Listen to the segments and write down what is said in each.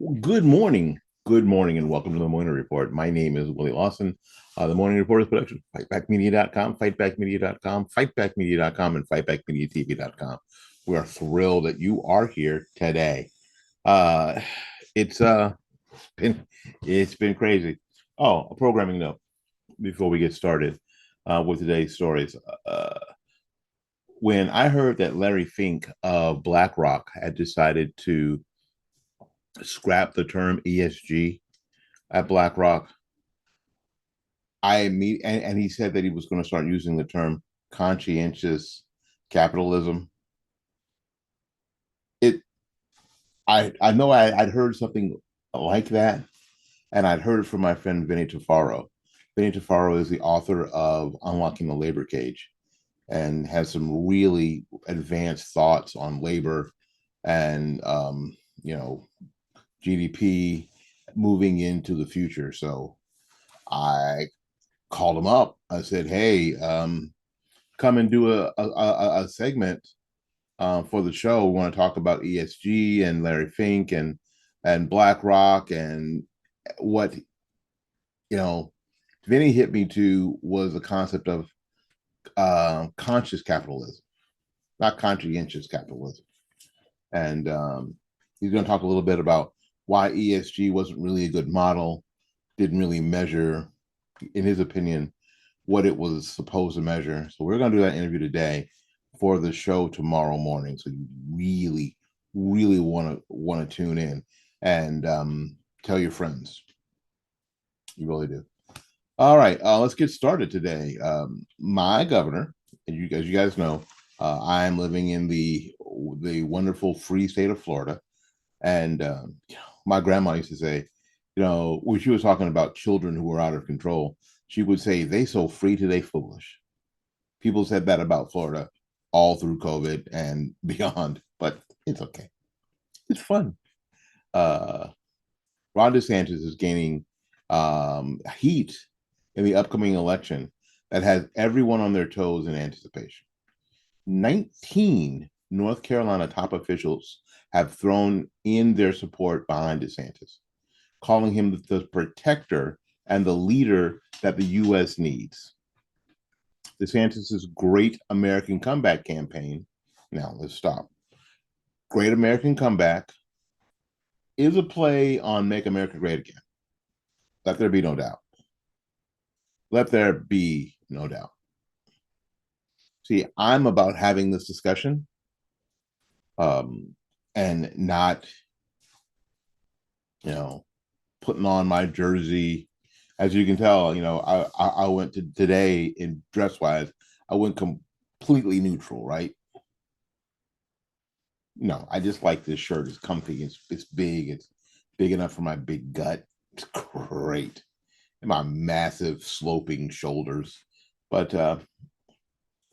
Good morning, and welcome to the Morning Report. My name is Willie Lawson. The Morning Report is production. Fightbackmedia.com, fightbackmedia.com, fightbackmedia.com, and fightbackmediatv.com. We are thrilled that you are here today. Uh, it's been it's been crazy. Oh, a programming note before we get started with today's stories. When I heard that Larry Fink of BlackRock had decided to scrap the term ESG at BlackRock, and he said that he was going to start using the term conscientious capitalism. It I know I'd heard something like that, and I'd heard it from my friend Vinny Tafaro. Vinny Tafaro is the author of Unlocking the Labor Cage and has some really advanced thoughts on labor and GDP moving into the future. So I called him up. I said, "Hey, come and do a segment for the show. We want to talk about ESG and Larry Fink and BlackRock and what Vinny hit me to was the concept of conscious capitalism, not conscientious capitalism, and he's going to talk a little bit about why ESG wasn't really a good model, didn't really measure, in his opinion, what it was supposed to measure. So we're going to do that interview today for the show tomorrow morning. So you really, really want to tune in and tell your friends. You really do. All right, let's get started today. My governor, and as you guys know, I am living in the wonderful free state of Florida, and my grandma used to say, when she was talking about children who were out of control, she would say, "They so free to they foolish." People said that about Florida all through COVID and beyond, but it's okay. It's fun. Uh, Ron DeSantis is gaining heat in the upcoming election that has everyone on their toes in anticipation. 19 North Carolina top officials have thrown in their support behind DeSantis, calling him the protector and the leader that the U.S. needs. DeSantis's Great American Comeback campaign. Now, let's stop. Great American Comeback is a play on Make America Great Again. Let there be no doubt. Let there be no doubt. See, I'm about having this discussion and not, putting on my jersey. As you can tell, I went to today in dress wise, I went completely neutral, right? No, I just like this shirt. It's comfy. It's big. It's big enough for my big gut. It's great. And my massive sloping shoulders. But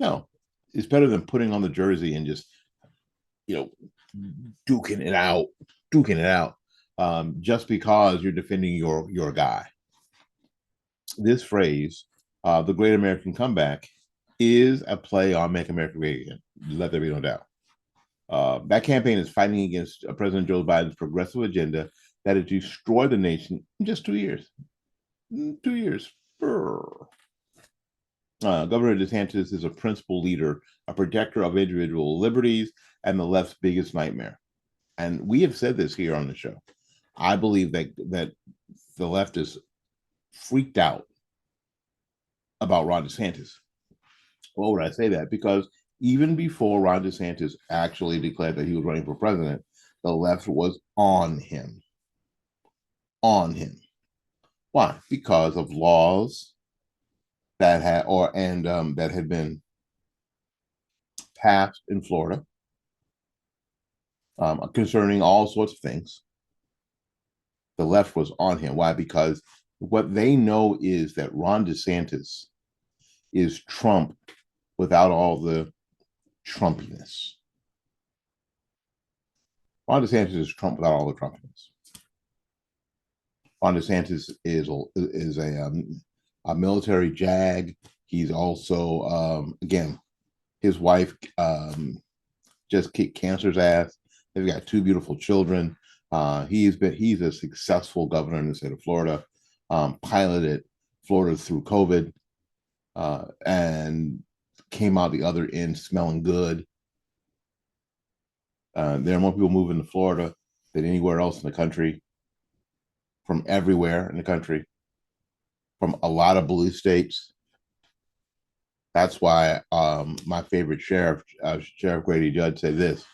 no, it's better than putting on the jersey and just, you know, duking it out, just because you're defending your guy. This phrase, the Great American Comeback, is a play on Make America Great Again. Let there be no doubt. That campaign is fighting against President Joe Biden's progressive agenda that has destroyed the nation in just 2 years. 2 years. Governor DeSantis is a principal leader, a protector of individual liberties, and the left's biggest nightmare. And we have said this here on the show. I believe that the left is freaked out about Ron DeSantis. Why would I say that? Because even before Ron DeSantis actually declared that he was running for president, the left was on him. On him. Why? Because of laws that had been passed in Florida concerning all sorts of things. The left was on him. Why? Because what they know is that Ron DeSantis is Trump without all the Trumpiness. Ron DeSantis is Trump without all the Trumpiness. Ron DeSantis is a military jag. He's also again, his wife just kicked cancer's ass. They've got two beautiful children. He's a successful governor in the state of Florida, piloted Florida through COVID, and came out the other end smelling good. There are more people moving to Florida than anywhere else in the country, from everywhere in the country, from a lot of blue states. That's why my favorite sheriff, Sheriff Grady Judd, said this: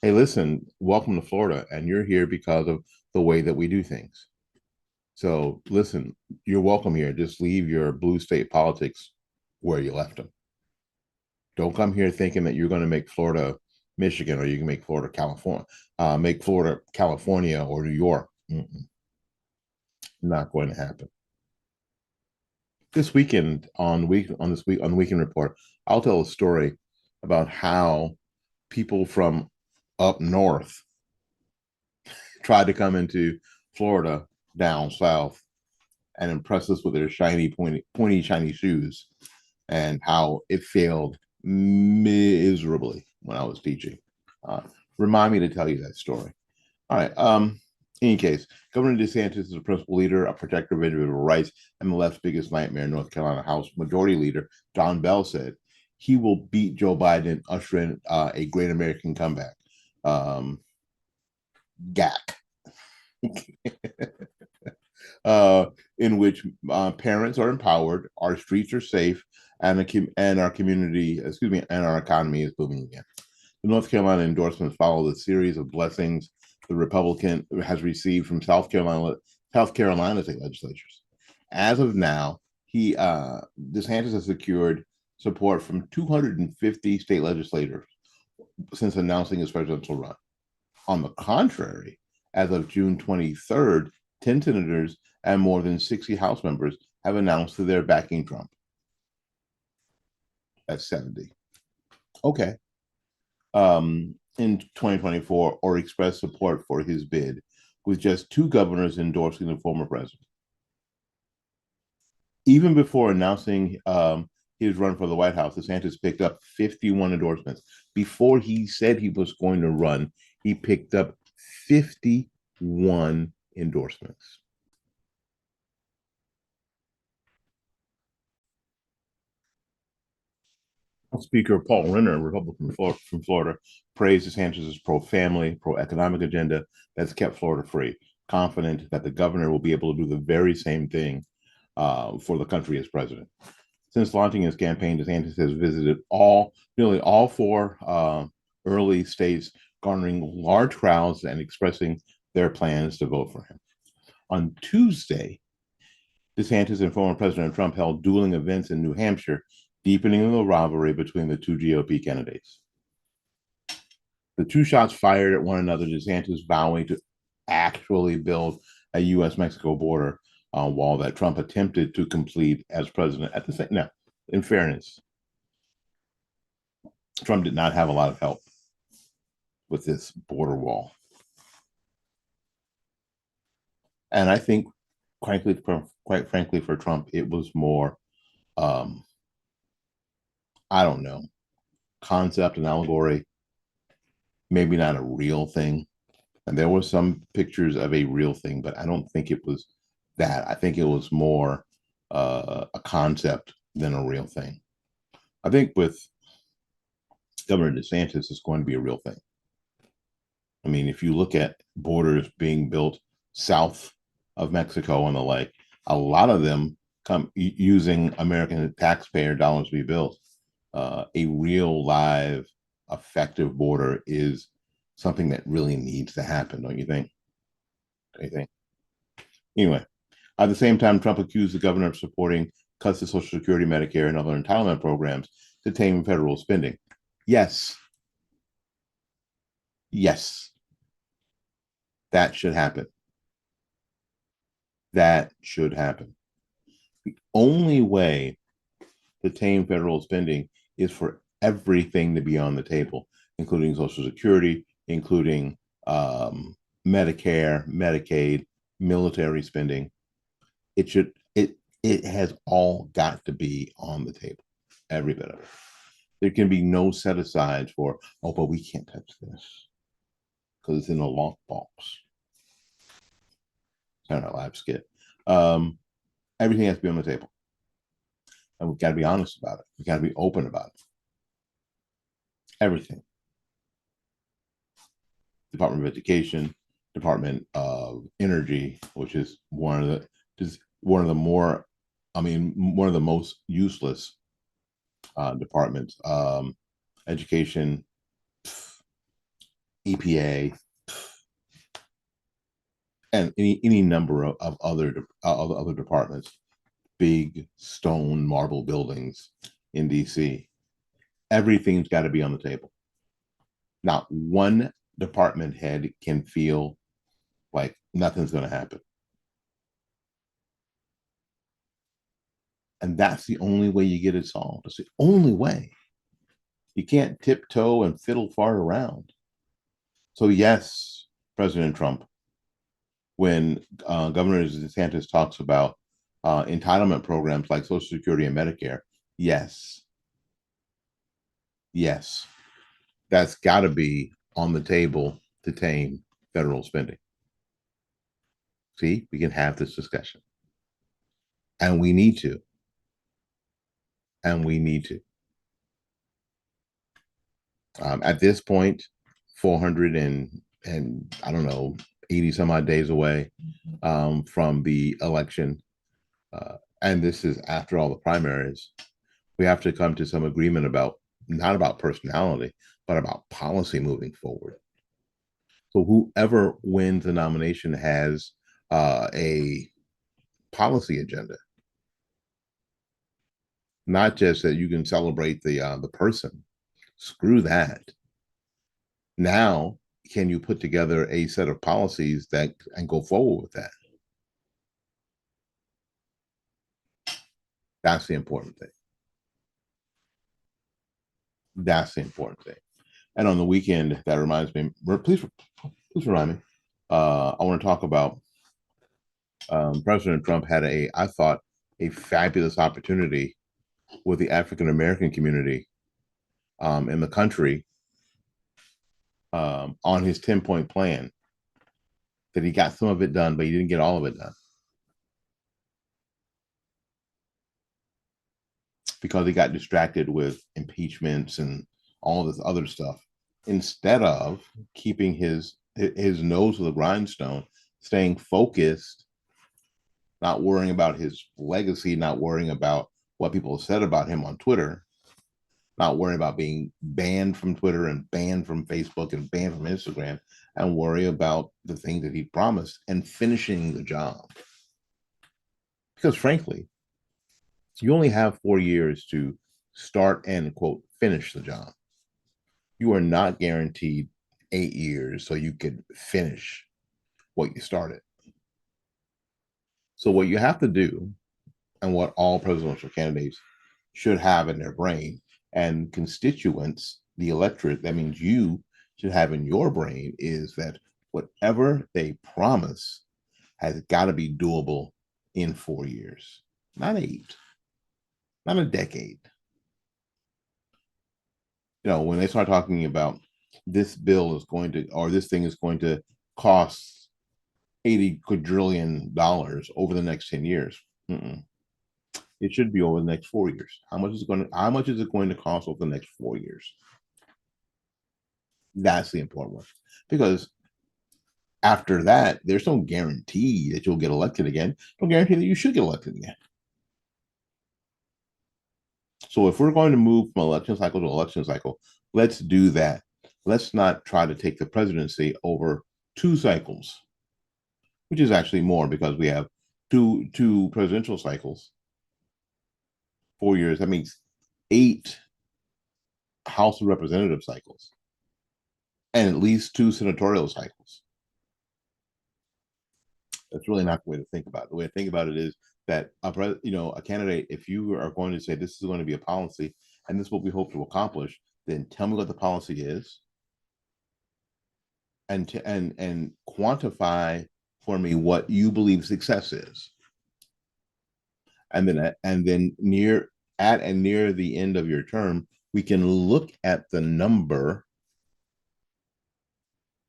"Hey, listen, welcome to Florida, and you're here because of the way that we do things. So, listen, you're welcome here. Just leave your blue state politics where you left them. Don't come here thinking that you're going to make Florida Michigan, or you can make Florida California, or New York. Not going to happen." This weekend on the weekend report, I'll tell a story about how people from up north tried to come into Florida down south and impress us with their shiny, pointy, shiny shoes, and how it failed miserably when I was teaching. Uh, Remind me to tell you that story. All right. In any case, Governor DeSantis is a principal leader, a protector of individual rights, and the left's biggest nightmare. North Carolina House Majority Leader John Bell said he will beat Joe Biden, usher in a great American comeback. GAC. In which parents are empowered, our streets are safe, and our community, and our economy is booming again. The North Carolina endorsements follow the series of blessings the Republican has received from South Carolina state legislatures. As of now, DeSantis has secured support from 250 state legislators since announcing his presidential run. On the contrary, as of June 23rd, 10 senators and more than 60 House members have announced that they're backing Trump. That's 70. Okay. In 2024, or expressed support for his bid, with just 2 governors endorsing the former president. Even before announcing his run for the White House, DeSantis picked up 51 endorsements. Before he said he was going to run, he picked up 51 endorsements. Speaker Paul Renner, Republican from Florida, praised DeSantis' pro-family, pro-economic agenda that's kept Florida free, confident that the governor will be able to do the very same thing for the country as president. Since launching his campaign, DeSantis has visited nearly all 4 early states, garnering large crowds and expressing their plans to vote for him. On Tuesday, DeSantis and former President Trump held dueling events in New Hampshire, deepening the rivalry between the 2 GOP candidates. The 2 shots fired at one another, DeSantis vowing to actually build a U.S.-Mexico border wall that Trump attempted to complete as president. At the same, now, in fairness, Trump did not have a lot of help with this border wall. And I think, quite frankly, for Trump, it was more, I don't know, concept and allegory, maybe not a real thing. And there were some pictures of a real thing, but I don't think it was that. I think it was more a concept than a real thing. I think with Governor DeSantis, it's going to be a real thing. I mean, if you look at borders being built south of Mexico and the like, a lot of them come using American taxpayer dollars to be built. A real, live, effective border is something that really needs to happen, don't you think? Don't you think? Anyway, at the same time, Trump accused the governor of supporting cuts to Social Security, Medicare, and other entitlement programs to tame federal spending. Yes. Yes. That should happen. That should happen. The only way to tame federal spending is for everything to be on the table, including Social Security, including Medicare, Medicaid, military spending. It has all got to be on the table, every bit of it. There can be no set aside for, oh, but we can't touch this because it's in a lockbox. Saturday Night Live skit. Um, Everything has to be on the table, and we've got to be honest about it. We've got to be open about it. Everything. Department of Education, Department of Energy, which is one of the more, I mean, one of the most useless departments. Education, EPA, and any number of other departments, big stone marble buildings in DC. Everything's got to be on the table. Not one department head can feel like nothing's going to happen. And that's the only way you get it solved. It's the only way. You can't tiptoe and fiddle fart around. So, yes, President Trump, when Governor DeSantis talks about entitlement programs like Social Security and Medicare, yes, yes, that's got to be on the table to tame federal spending. See, we can have this discussion. And we need to. And we need to. At this point, 400 and I don't know, 80 some odd days away from the election. And this is after all the primaries. We have to come to some agreement about not about personality, but about policy moving forward. So whoever wins the nomination has a policy agenda, not just that you can celebrate the person. Screw that. Now, can you put together a set of policies that and go forward with that? That's the important thing. That's the important thing. And on the weekend, that reminds me. Please remind me. I want to talk about President Trump had I thought, a fabulous opportunity with the African American community in the country on his 10-point plan. That he got some of it done, but he didn't get all of it done because he got distracted with impeachments and all this other stuff instead of keeping his nose to the grindstone, staying focused, not worrying about his legacy, not worrying about what people said about him on Twitter, not worrying about being banned from Twitter and banned from Facebook and banned from Instagram, and worry about the things that he promised and finishing the job. Because frankly, you only have 4 years to start and quote finish the job. You are not guaranteed 8 years so you could finish what you started. So what you have to do, and what all presidential candidates should have in their brain, and constituents, the electorate, that means you should have in your brain, is that whatever they promise has got to be doable in 4 years, not 8, not a decade. You know, when they start talking about this bill is going to, or this thing is going to cost $80 quadrillion over the next 10 years. Mm-mm. It should be over the next 4 years. How much is it going to cost over the next 4 years? That's the important one. Because after that, there's no guarantee that you'll get elected again. No guarantee that you should get elected again. So if we're going to move from election cycle to election cycle, let's do that. Let's not try to take the presidency over 2 cycles, which is actually more because we have two presidential cycles, 4 years. That means 8 House of Representative cycles and at least 2 senatorial cycles. That's really not the way to think about it. The way to think about it is that a candidate, if you are going to say this is going to be a policy and this is what we hope to accomplish, then tell me what the policy is and quantify for me what you believe success is. And then near the end of your term, we can look at the number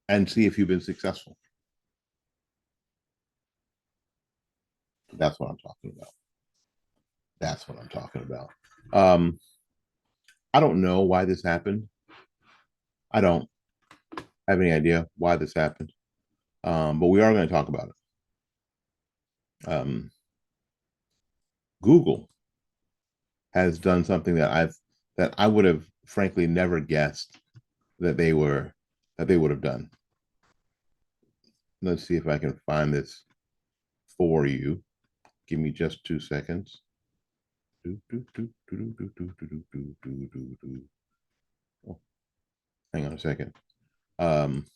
and see if you've been successful. That's what I'm talking about. That's what I'm talking about. Um, I don't know why this happened. I don't have any idea why this happened. But we are going to talk about it. Google has done something that I would have frankly never guessed that they would have done. Let's see if I can find this for you. Give me just 2 seconds. Oh, hang on a second. Um,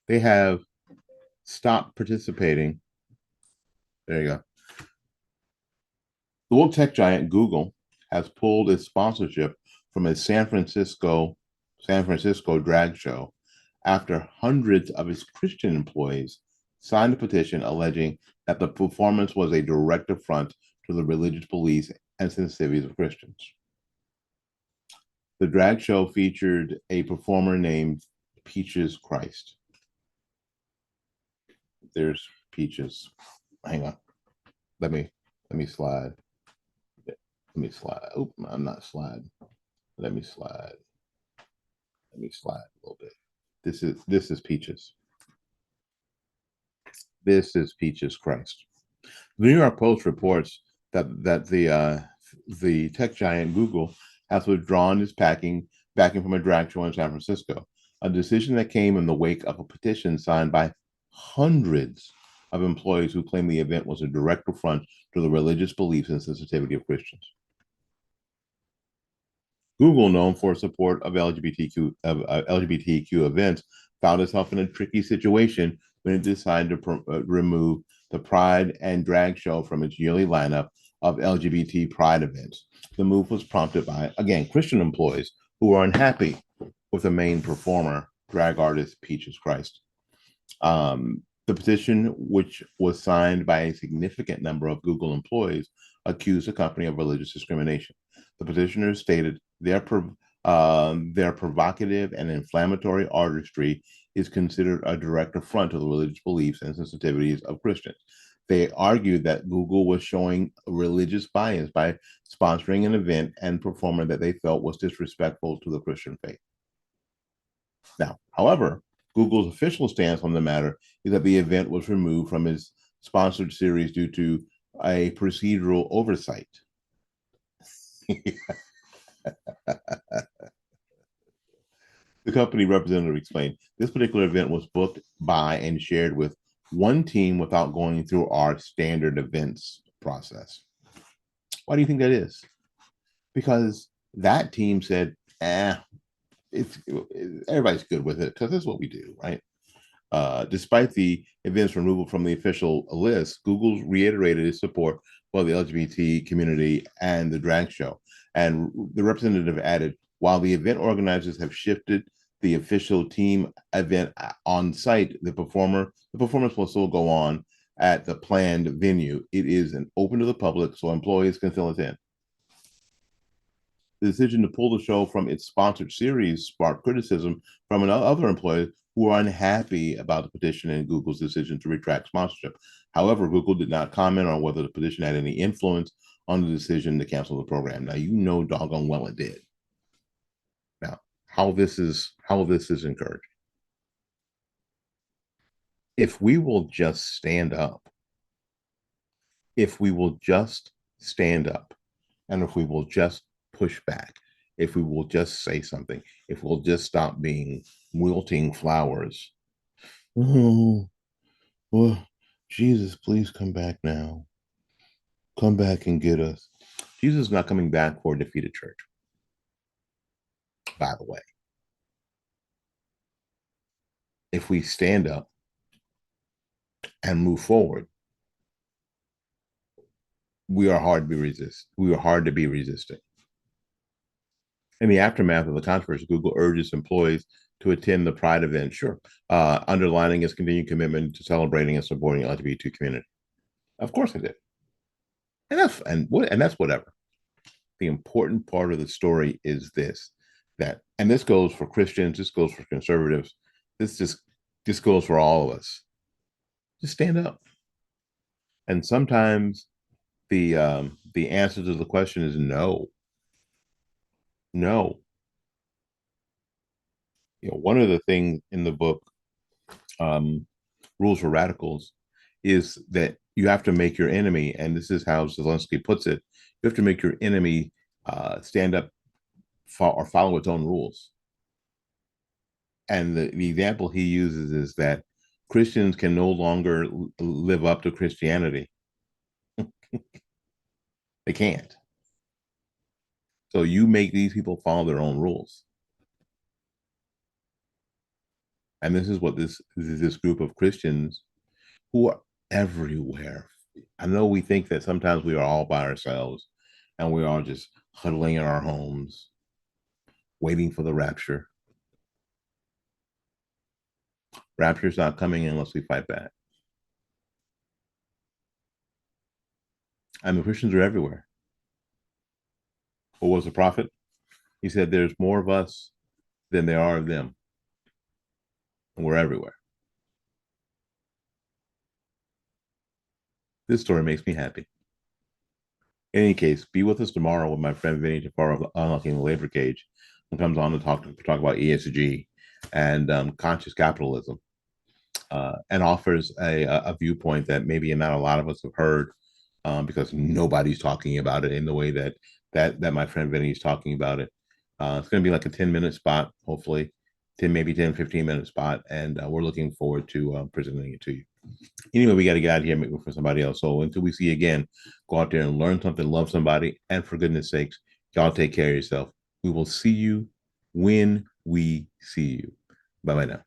they have stopped participating. There you go. The world tech giant Google has pulled its sponsorship from a San Francisco drag show after hundreds of its Christian employees signed a petition alleging that the performance was a direct affront to the religious beliefs and sensitivities of Christians. The drag show featured a performer named Peaches Christ. There's Peaches. Hang on. Let me slide. Let me slide. Oh, I'm not sliding. Let me slide. Let me slide a little bit. This is Peaches. This is Peaches Christ. The New York Post reports that the tech giant Google has withdrawn its backing from a drag show in San Francisco, a decision that came in the wake of a petition signed by hundreds of employees who claim the event was a direct affront to the religious beliefs and sensitivity of Christians. Google, known for support of LGBTQ events, found itself in a tricky situation when it decided to remove the Pride and Drag show from its yearly lineup of LGBT Pride events. The move was prompted by, again, Christian employees who were unhappy with the main performer, drag artist Peaches Christ. The petition, which was signed by a significant number of Google employees, accused the company of religious discrimination. The petitioners stated their provocative and inflammatory artistry is considered a direct affront to the religious beliefs and sensitivities of Christians. They argued that Google was showing religious bias by sponsoring an event and performer that they felt was disrespectful to the Christian faith. Now, however, Google's official stance on the matter is that the event was removed from its sponsored series due to a procedural oversight. The company representative explained this particular event was booked by and shared with one team without going through our standard events process. Why do you think that is? Because that team said, it's everybody's good with it because that's what we do, right? Despite the event's removal from the official list, Google reiterated its support for the LGBT community and the drag show. And the representative added, while the event organizers have shifted the official team event on site, the performance will still go on at the planned venue. It is open to the public, so employees can still attend. The decision to pull the show from its sponsored series sparked criticism from other employees who are unhappy about the petition and Google's decision to retract sponsorship. However, Google did not comment on whether the petition had any influence on the decision to cancel the program. Now, you know doggone well it did. Now, how this is encouraged. If we will just stand up, if we will just stand up, and if we will just push back, if we will just say something, if we'll just stop being wilting flowers. Oh, well, Jesus, please come back now. Come back and get us. Jesus is not coming back for a defeated church, by the way. If we stand up and move forward, we are hard to be resisted. In the aftermath of the controversy, Google urges employees to attend the Pride event, sure, underlining its continued commitment to celebrating and supporting the LGBT community. Of course, I did, and that's whatever. The important part of the story is this: and this goes for Christians, this goes for conservatives, this goes for all of us. Just stand up. And sometimes the answer to the question is no, no. One of the things in the book, um, Rules for Radicals, is that you have to make your enemy, and this is how Zelensky puts it, you have to make your enemy stand up or follow its own rules. And the example he uses is that Christians can no longer live up to Christianity. They can't. So you make these people follow their own rules. And this is what this group of Christians who are everywhere. I know we think that sometimes we are all by ourselves and we are just huddling in our homes, waiting for the rapture. Rapture's not coming unless we fight back. And the Christians are everywhere. What was the prophet? He said, there's more of us than there are of them. And we're everywhere. This story makes me happy. In any case, be with us tomorrow with my friend Vinny Tafaro of Unlocking the Labor Cage, who comes on to talk about ESG and conscious capitalism, and offers a viewpoint that maybe not a lot of us have heard, because nobody's talking about it in the way that my friend Vinny is talking about it. It's going to be like a 10-minute spot, hopefully, 10, maybe 10, 15-minute spot, and we're looking forward to presenting it to you. Anyway, we got to get out of here and make room for somebody else. So until we see you again, go out there and learn something, love somebody, and for goodness sakes, y'all take care of yourself. We will see you when we see you. Bye bye now.